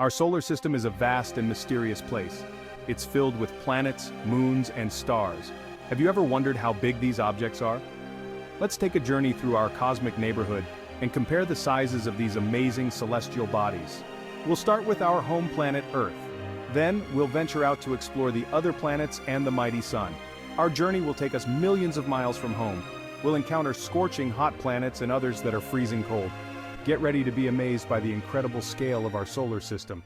Our solar system is a vast and mysterious place. It's filled with planets, moons, and stars. Have you ever wondered how big these objects are? Let's take a journey through our cosmic neighborhood and compare the sizes of these amazing celestial bodies. We'll start with our home planet Earth. Then, we'll venture out to explore the other planets and the mighty Sun. Our journey will take us millions of miles from home. We'll encounter scorching hot planets and others that are freezing cold. Get ready to be amazed by the incredible scale of our solar system.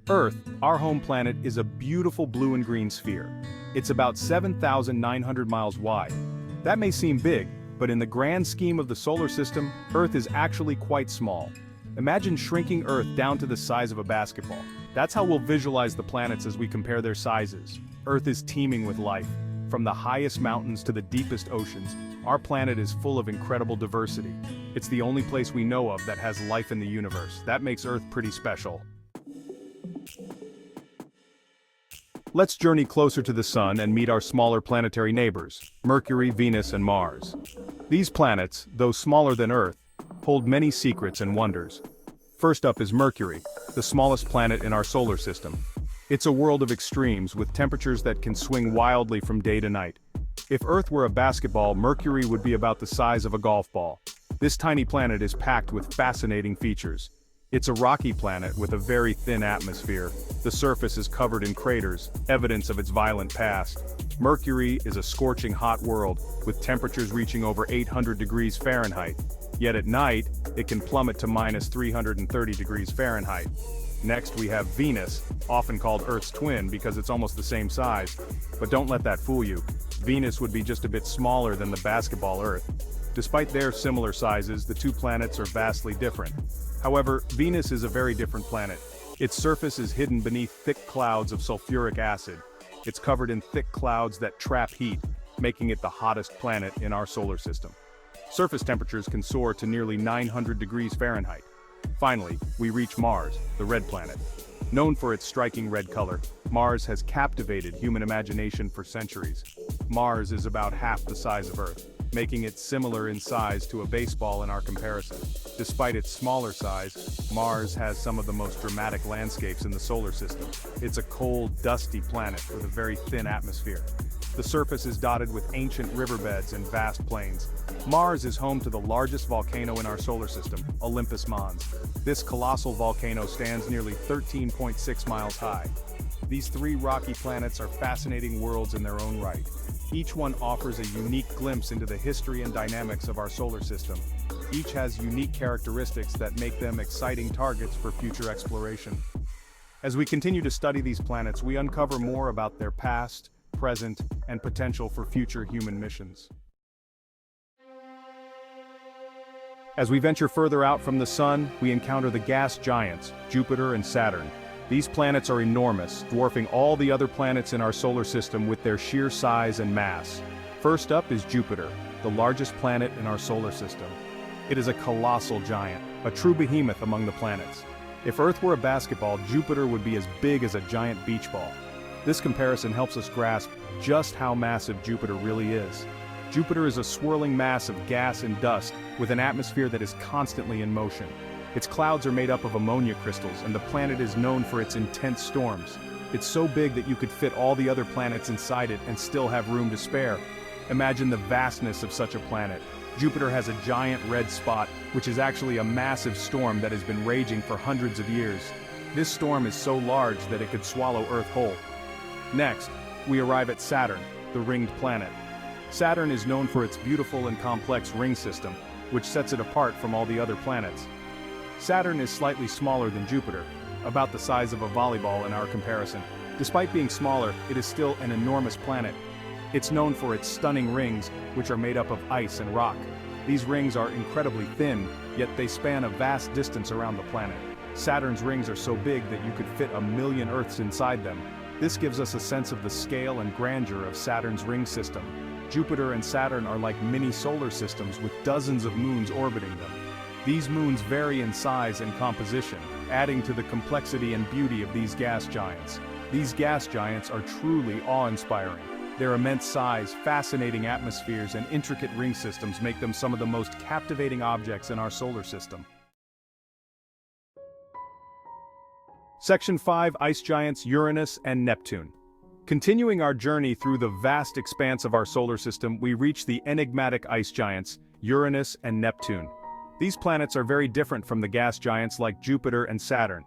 Earth, our home planet, is a beautiful blue and green sphere. It's about 7,900 miles wide. That may seem big, but in the grand scheme of the solar system, Earth is actually quite small. Imagine shrinking Earth down to the size of a basketball. That's how we'll visualize the planets as we compare their sizes. Earth is teeming with life. From the highest mountains to the deepest oceans, our planet is full of incredible diversity. It's the only place we know of that has life in the universe. That makes Earth pretty special. Let's journey closer to the Sun and meet our smaller planetary neighbors, Mercury, Venus, and Mars. These planets, though smaller than Earth, hold many secrets and wonders. First up is Mercury, the smallest planet in our solar system. It's a world of extremes with temperatures that can swing wildly from day to night. If Earth were a basketball, Mercury would be about the size of a golf ball. This tiny planet is packed with fascinating features. It's a rocky planet with a very thin atmosphere. The surface is covered in craters, evidence of its violent past. Mercury is a scorching hot world, with temperatures reaching over 800 degrees Fahrenheit. Yet at night, it can plummet to minus 330 degrees Fahrenheit. Next we have Venus, often called Earth's twin because it's almost the same size. But don't let that fool you. Venus would be just a bit smaller than the basketball Earth. Despite their similar sizes, the two planets are vastly different. However, Venus is a very different planet. Its surface is hidden beneath thick clouds of sulfuric acid. It's covered in thick clouds that trap heat, making it the hottest planet in our solar system. Surface temperatures can soar to nearly 900 degrees Fahrenheit. Finally, we reach Mars, the red planet. Known for its striking red color, Mars has captivated human imagination for centuries. Mars is about half the size of Earth, making it similar in size to a baseball in our comparison. Despite its smaller size, Mars has some of the most dramatic landscapes in the solar system. It's a cold, dusty planet with a very thin atmosphere. The surface is dotted with ancient riverbeds and vast plains. Mars is home to the largest volcano in our solar system, Olympus Mons. This colossal volcano stands nearly 13.6 miles high. These three rocky planets are fascinating worlds in their own right. Each one offers a unique glimpse into the history and dynamics of our solar system. Each has unique characteristics that make them exciting targets for future exploration. As we continue to study these planets, we uncover more about their past, present, and potential for future human missions. As we venture further out from the Sun, we encounter the gas giants, Jupiter and Saturn. These planets are enormous, dwarfing all the other planets in our solar system with their sheer size and mass. First up is Jupiter, the largest planet in our solar system. It is a colossal giant, a true behemoth among the planets. If Earth were a basketball, Jupiter would be as big as a giant beach ball. This comparison helps us grasp just how massive Jupiter really is. Jupiter is a swirling mass of gas and dust with an atmosphere that is constantly in motion. Its clouds are made up of ammonia crystals, and the planet is known for its intense storms. It's so big that you could fit all the other planets inside it and still have room to spare. Imagine the vastness of such a planet. Jupiter has a giant red spot, which is actually a massive storm that has been raging for hundreds of years. This storm is so large that it could swallow Earth whole. Next, we arrive at Saturn, the ringed planet. Saturn is known for its beautiful and complex ring system, which sets it apart from all the other planets. Saturn is slightly smaller than Jupiter, about the size of a volleyball in our comparison. Despite being smaller, it is still an enormous planet. It's known for its stunning rings, which are made up of ice and rock. These rings are incredibly thin, yet they span a vast distance around the planet. Saturn's rings are so big that you could fit 1,000,000 Earths inside them. This gives us a sense of the scale and grandeur of Saturn's ring system. Jupiter and Saturn are like mini solar systems with dozens of moons orbiting them. These moons vary in size and composition, adding to the complexity and beauty of these gas giants. These gas giants are truly awe-inspiring. Their immense size, fascinating atmospheres, and intricate ring systems make them some of the most captivating objects in our solar system. Section 5, Ice Giants Uranus and Neptune. Continuing our journey through the vast expanse of our solar system, we reach the enigmatic ice giants, Uranus and Neptune. These planets are very different from the gas giants like Jupiter and Saturn.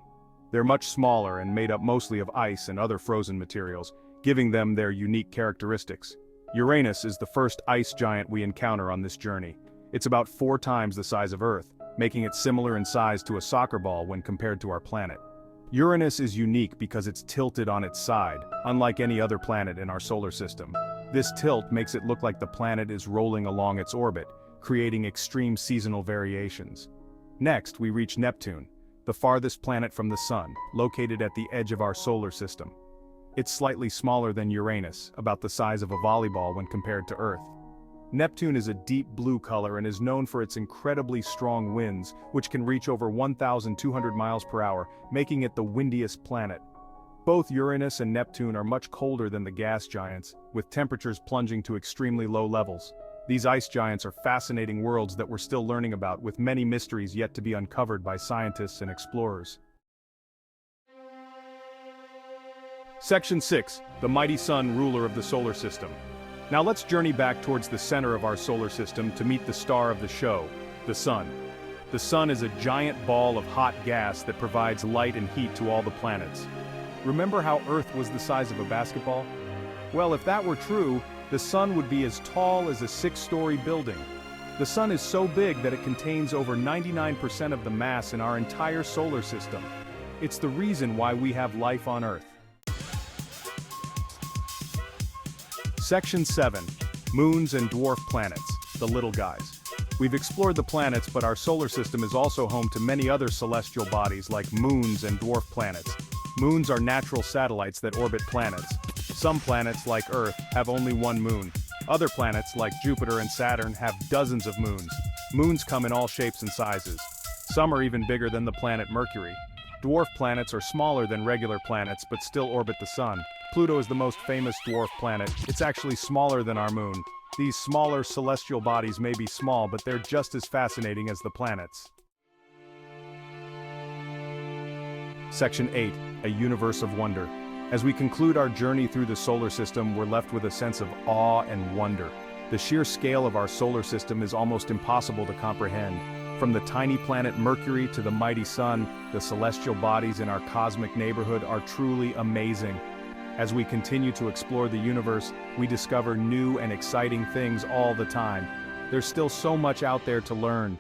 They're much smaller and made up mostly of ice and other frozen materials, giving them their unique characteristics. Uranus is the first ice giant we encounter on this journey. It's about 4 times the size of Earth, making it similar in size to a soccer ball when compared to our planet. Uranus is unique because it's tilted on its side, unlike any other planet in our solar system. This tilt makes it look like the planet is rolling along its orbit, creating extreme seasonal variations. Next, we reach Neptune, the farthest planet from the Sun, located at the edge of our solar system. It's slightly smaller than Uranus, about the size of a volleyball when compared to Earth. Neptune is a deep blue color and is known for its incredibly strong winds, which can reach over 1,200 miles per hour, making it the windiest planet. Both Uranus and Neptune are much colder than the gas giants, with temperatures plunging to extremely low levels. These ice giants are fascinating worlds that we're still learning about, with many mysteries yet to be uncovered by scientists and explorers. Section 6, the mighty Sun, ruler of the solar system. Now let's journey back towards the center of our solar system to meet the star of the show, the Sun. The Sun is a giant ball of hot gas that provides light and heat to all the planets. Remember how Earth was the size of a basketball? Well, if that were true, the Sun would be as tall as a 6-story building. The Sun is so big that it contains over 99% of the mass in our entire solar system. It's the reason why we have life on Earth. Section 7, Moons and Dwarf Planets, the little guys. We've explored the planets, but our solar system is also home to many other celestial bodies like moons and dwarf planets. Moons are natural satellites that orbit planets. Some planets, like Earth, have only one moon. Other planets, like Jupiter and Saturn, have dozens of moons. Moons come in all shapes and sizes. Some are even bigger than the planet Mercury. Dwarf planets are smaller than regular planets but still orbit the Sun. Pluto is the most famous dwarf planet. It's actually smaller than our moon. These smaller celestial bodies may be small, but they're just as fascinating as the planets. Section 8, a universe of wonder. As we conclude our journey through the solar system, we're left with a sense of awe and wonder. The sheer scale of our solar system is almost impossible to comprehend. From the tiny planet Mercury to the mighty Sun, the celestial bodies in our cosmic neighborhood are truly amazing. As we continue to explore the universe, we discover new and exciting things all the time. There's still so much out there to learn.